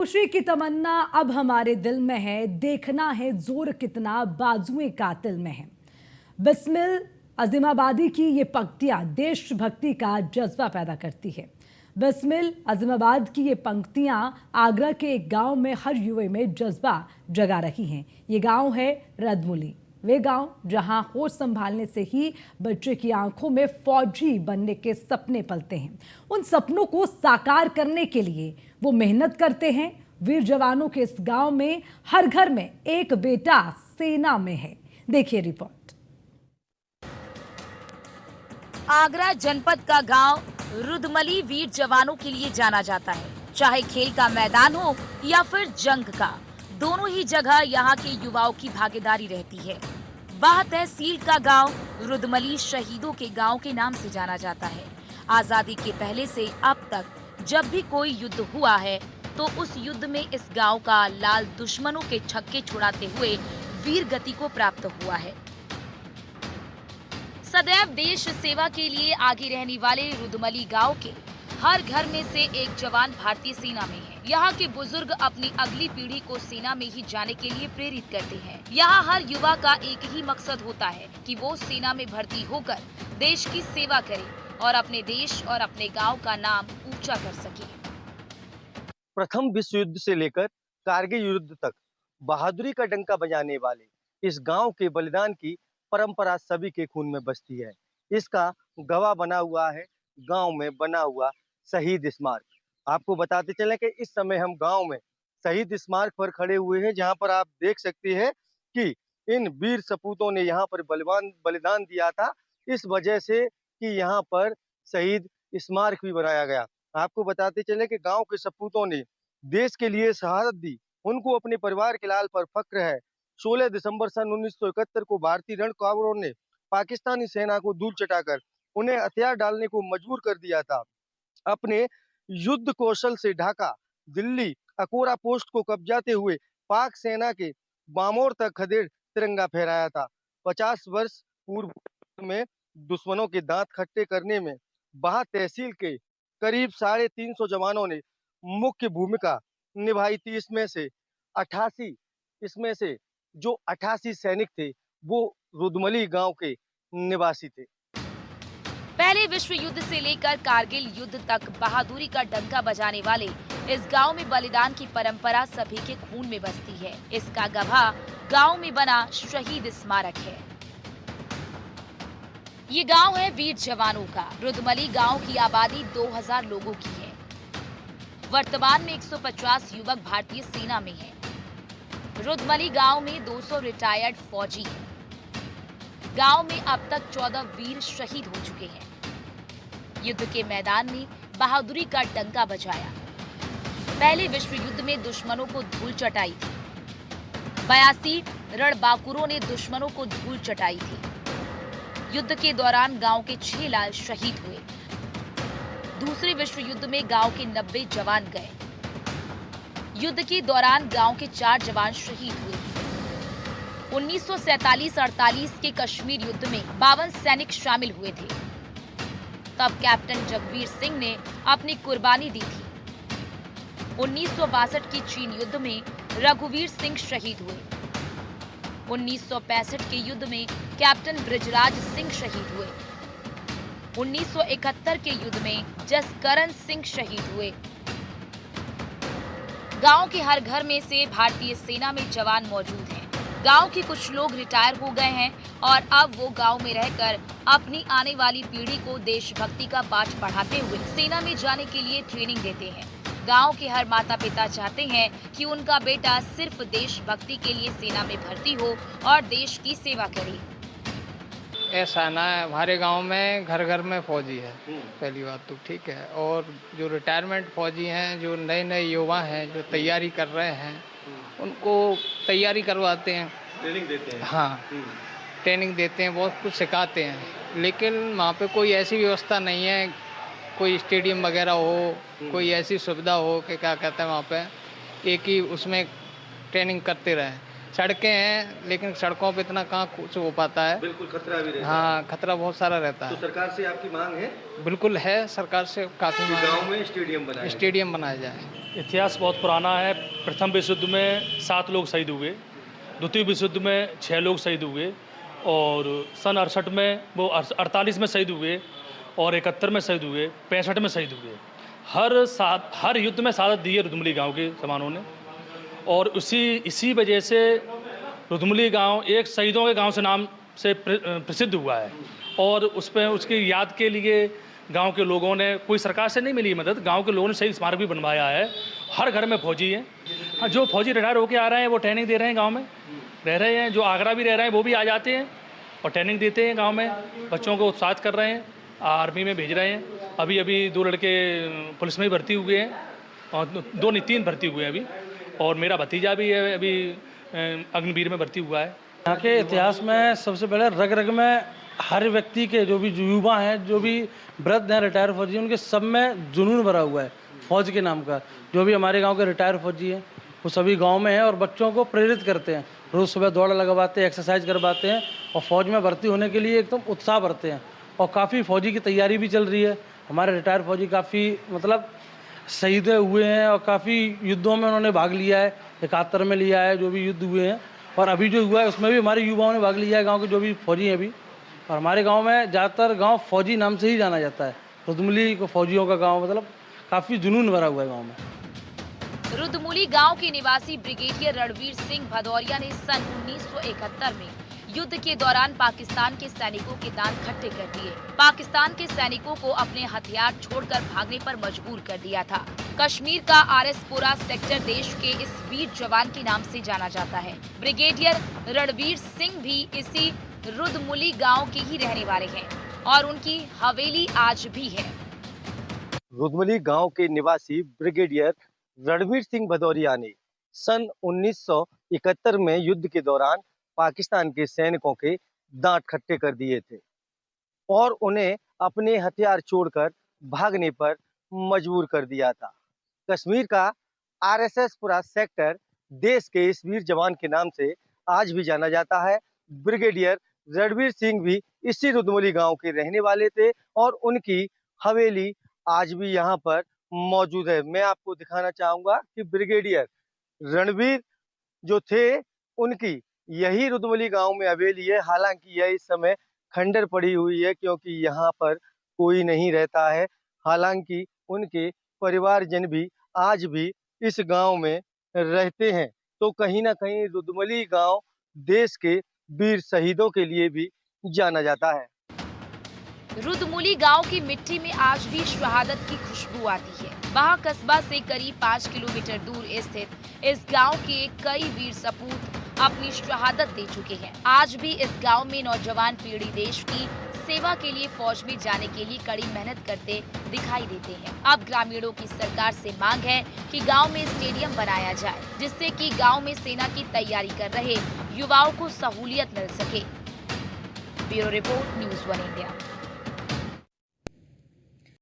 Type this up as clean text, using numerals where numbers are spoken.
खुशी की तमन्ना अब हमारे दिल में है, देखना है जोर कितना बाजुएं कातिल में है। बिस्मिल अजीमाबादी की ये पंक्तियां देशभक्ति का जज्बा पैदा करती है। बिस्मिल अजीमाबाद की ये पंक्तियां आगरा के एक गांव में हर युवा में जज्बा जगा रही हैं। ये गांव है रदमुली, वे गांव जहां होश संभालने से ही बच्चे की आंखों में फौजी बनने के सपने पलते हैं। उन सपनों को साकार करने के लिए वो मेहनत करते हैं। वीर जवानों के इस गांव में हर घर में एक बेटा सेना में है। देखिए रिपोर्ट। आगरा जनपद का गांव रुदमली वीर जवानों के लिए जाना जाता है। चाहे खेल का मैदान हो या फिर जंग का, दोनों ही जगह यहाँ के युवाओं की भागीदारी रहती है। बाह तहसील का गांव रुदमली शहीदों के गांव के नाम से जाना जाता है। आजादी के पहले से अब तक जब भी कोई युद्ध हुआ है तो उस युद्ध में इस गांव का लाल दुश्मनों के छक्के छुड़ाते हुए वीर गति को प्राप्त हुआ है। सदैव देश सेवा के लिए आगे रहने वाले रुदमली गांव के हर घर में से एक जवान भारतीय सेना में है। यहाँ के बुजुर्ग अपनी अगली पीढ़ी को सेना में ही जाने के लिए प्रेरित करते हैं। यहाँ हर युवा का एक ही मकसद होता है कि वो सेना में भर्ती होकर देश की सेवा करे और अपने देश और अपने गांव का नाम ऊंचा कर सके। प्रथम विश्व युद्ध से लेकर कारगिल युद्ध तक बहादुरी का डंका बजाने वाले इस गांव के बलिदान की परंपरा सभी के खून में बसती है। इसका गवाह बना हुआ है गांव में बना हुआ शहीद स्मारक। आपको बताते चलें कि इस समय हम गांव में शहीद स्मारक पर खड़े हुए हैं, जहां पर आप देख सकते हैं कि इन वीर सपूतों ने यहां पर बलिदान दिया था। इस वजह से कि यहां पर शहीद स्मारक भी बनाया गया। आपको बताते चले कि गांव के सपूतों ने देश के लिए शहादत दी, उनको अपने परिवार के लाल पर फक्र है। 16 दिसंबर सन 1971 को भारतीय रणकावरों ने पाकिस्तानी सेना को धूल चटाकर उन्हें हथियार डालने को मजबूर कर दिया था। अपने युद्ध कौशल से ढाका, दिल्ली, अकोरा पोस्ट को कब्जाते हुए पाक सेना के बामोर तक खदेड़ तिरंगा फहराया था। 50 वर्ष पूर्व में दुश्मनों के दांत खट्टे करने में बाह तहसील के करीब 350 जवानों ने मुख्य भूमिका निभाई थी। इसमें से जो 88 सैनिक थे वो रुदमली गांव के निवासी थे। पहले विश्व युद्ध से लेकर कारगिल युद्ध तक बहादुरी का डंका बजाने वाले इस गांव में बलिदान की परंपरा सभी के खून में बसती है। इसका गवाह गांव में बना शहीद स्मारक है। ये गांव है वीर जवानों का। रुदमली गांव की आबादी 2000 लोगों की है। वर्तमान में 150 युवक भारतीय सेना में हैं। रुदमली गांव में 200 रिटायर्ड फौजी हैं। गांव में अब तक 14 वीर शहीद हो चुके हैं। युद्ध के मैदान में बहादुरी का डंका बजाया। पहले विश्व युद्ध में दुश्मनों को धूल चटाई थी। 82 रणबांकुरों ने दुश्मनों को धूल चटाई थी। युद्ध के दौरान गांव के 6 लाल शहीद हुए। दूसरे विश्व युद्ध में गांव के 90 जवान गए। युद्ध के दौरान गांव के 4 जवान शहीद हुए। 1947-48 के कश्मीर युद्ध में 52 सैनिक शामिल हुए थे। तब कैप्टन जगवीर सिंह ने अपनी कुर्बानी दी थी। 1962 की चीन युद्ध में रघुवीर सिंह शहीद हुए। 1965 के युद्ध में कैप्टन बृजराज सिंह शहीद हुए। 1971 के युद्ध में जसकरण सिंह शहीद हुए। गांव के हर घर में से भारतीय सेना में जवान मौजूद हैं। गांव के कुछ लोग रिटायर हो गए हैं और अब वो गांव में रहकर अपनी आने वाली पीढ़ी को देशभक्ति का पाठ पढ़ाते हुए सेना में जाने के लिए ट्रेनिंग देते हैं। गांव के हर माता पिता चाहते हैं कि उनका बेटा सिर्फ देशभक्ति के लिए सेना में भर्ती हो और देश की सेवा करे। ऐसा ना है, हमारे गांव में घर घर में फौजी है। पहली बात तो ठीक है। और जो रिटायरमेंट फौजी हैं, जो नए नए युवा हैं जो तैयारी कर रहे हैं, उनको तैयारी करवाते हैं, ट्रेनिंग देते हैं। हाँ, ट्रेनिंग देते हैं, बहुत कुछ सिखाते हैं। लेकिन वहाँ पे कोई ऐसी व्यवस्था नहीं है, कोई स्टेडियम वगैरह हो, कोई ऐसी सुविधा हो कि क्या कहते हैं वहाँ पे एक ही उसमें ट्रेनिंग करते रहें। सड़कें हैं लेकिन सड़कों पे इतना कहाँ कुछ हो पाता है। बिल्कुल खतरा भी रहता हाँ, खतरा बहुत सारा रहता है। है। तो सरकार से आपकी मांग है बिल्कुल है, सरकार से काफ़ी कि गांव में स्टेडियम बनाया जाए। इतिहास बहुत पुराना है। प्रथम विश्व युद्ध में 7 लोग शहीद हुए, द्वितीय विश्व युद्ध में 6 लोग शहीद हुए और सन 68 में वो 48 में शहीद हुए और 71 में शहीद हुए, 65 में शहीद हुए। हर युद्ध में शहादत दी है रुदमुली गांव के जवानों ने और इसी वजह से रुदमुली गांव एक शहीदों के गांव से नाम से प्रसिद्ध हुआ है और उसकी याद के लिए गांव के लोगों ने, कोई सरकार से नहीं मिली मदद, गांव के लोगों ने शहीद स्मारक भी बनवाया है। हर घर में फौजी हैं। जो फौजी रिटायर होकर आ रहे हैं वो ट्रेनिंग दे रहे हैं, गांव में रह रहे हैं। जो आगरा भी रह रहे हैं वो भी आ जाते हैं और ट्रेनिंग देते हैं गांव में, बच्चों को उत्साहित कर रहे हैं, आर्मी में भेज रहे हैं। अभी 2 लड़के पुलिस में भी भर्ती हुए हैं और 3 भर्ती हुए हैं अभी, और मेरा भतीजा भी है अभी अग्निवीर में भर्ती हुआ है। यहाँ के इतिहास में सबसे पहले रग रग में हर व्यक्ति के जो भी युवा हैं, जो भी वृद्ध हैं, रिटायर फौजी, उनके सब में जुनून भरा हुआ है फौज के नाम का। जो भी हमारे गांव के रिटायर फौजी हैं वो सभी गांव में हैं और बच्चों को प्रेरित करते हैं। रोज़ सुबह दौड़ लगवाते हैं, एक्सरसाइज करवाते हैं और फौज में भर्ती होने के लिए एकदम उत्साह भरते हैं। और काफ़ी फौजी की तैयारी भी चल रही है। हमारे रिटायर फौजी काफ़ी शहीद हुए हैं और काफ़ी युद्धों में उन्होंने भाग लिया है। 71 में लिया है, जो भी युद्ध हुए हैं, और अभी जो हुआ है उसमें भी हमारे युवाओं ने भाग लिया है, गांव के जो भी फौजी हैं अभी। और हमारे गांव में ज़्यादातर गांव फौजी नाम से ही जाना जाता है। रुदमुली को फौजियों का गांव, काफ़ी जुनून भरा हुआ है गांव में। रुदमुली गांव के निवासी ब्रिगेडियर रणवीर सिंह भदौरिया ने सन 1971 में युद्ध के दौरान पाकिस्तान के सैनिकों के दांत खट्टे कर दिए। पाकिस्तान के सैनिकों को अपने हथियार छोड़कर भागने पर मजबूर कर दिया था। कश्मीर का आरएसपुरा सेक्टर देश के इस वीर जवान के नाम से जाना जाता है। ब्रिगेडियर रणवीर सिंह भी इसी रुदमुली गांव के ही रहने वाले हैं और उनकी हवेली आज भी है। रुदमुली गांव के निवासी ब्रिगेडियर रणवीर सिंह भदौरिया ने सन 1971 में युद्ध के दौरान पाकिस्तान के सैनिकों के दांत खट्टे कर दिए थे और उन्हें अपने हथियार छोड़कर भागने पर मजबूर कर दिया था। कश्मीर का आरएसएस पुरा सेक्टर देश के इस वीर जवान के नाम से आज भी जाना जाता है। ब्रिगेडियर रणवीर सिंह भी इसी रुदमुली गांव के रहने वाले थे और उनकी हवेली आज भी यहां पर मौजूद है। मैं आपको दिखाना चाहूंगा कि ब्रिगेडियर रणवीर जो थे उनकी यही रुदमुली गांव में हवेली है। हालांकि यह इस समय खंडर पड़ी हुई है क्योंकि यहाँ पर कोई नहीं रहता है। हालांकि उनके परिवारजन भी आज भी इस गांव में रहते हैं। तो कहीं ना कहीं रुदमुली गांव देश के वीर शहीदों के लिए भी जाना जाता है। रुदमुली गांव की मिट्टी में आज भी शहादत की खुशबू आती है। वहां कस्बा से करीब 5 किलोमीटर दूर स्थित इस गांव के कई वीर सपूत अपनी शहादत दे चुके हैं। आज भी इस गांव में नौजवान पीढ़ी देश की सेवा के लिए फौज में जाने के लिए कड़ी मेहनत करते दिखाई देते हैं। अब ग्रामीणों की सरकार से मांग है कि गांव में स्टेडियम बनाया जाए, जिससे कि गांव में सेना की तैयारी कर रहे युवाओं को सहूलियत मिल सके। Bureau report, news 1 India.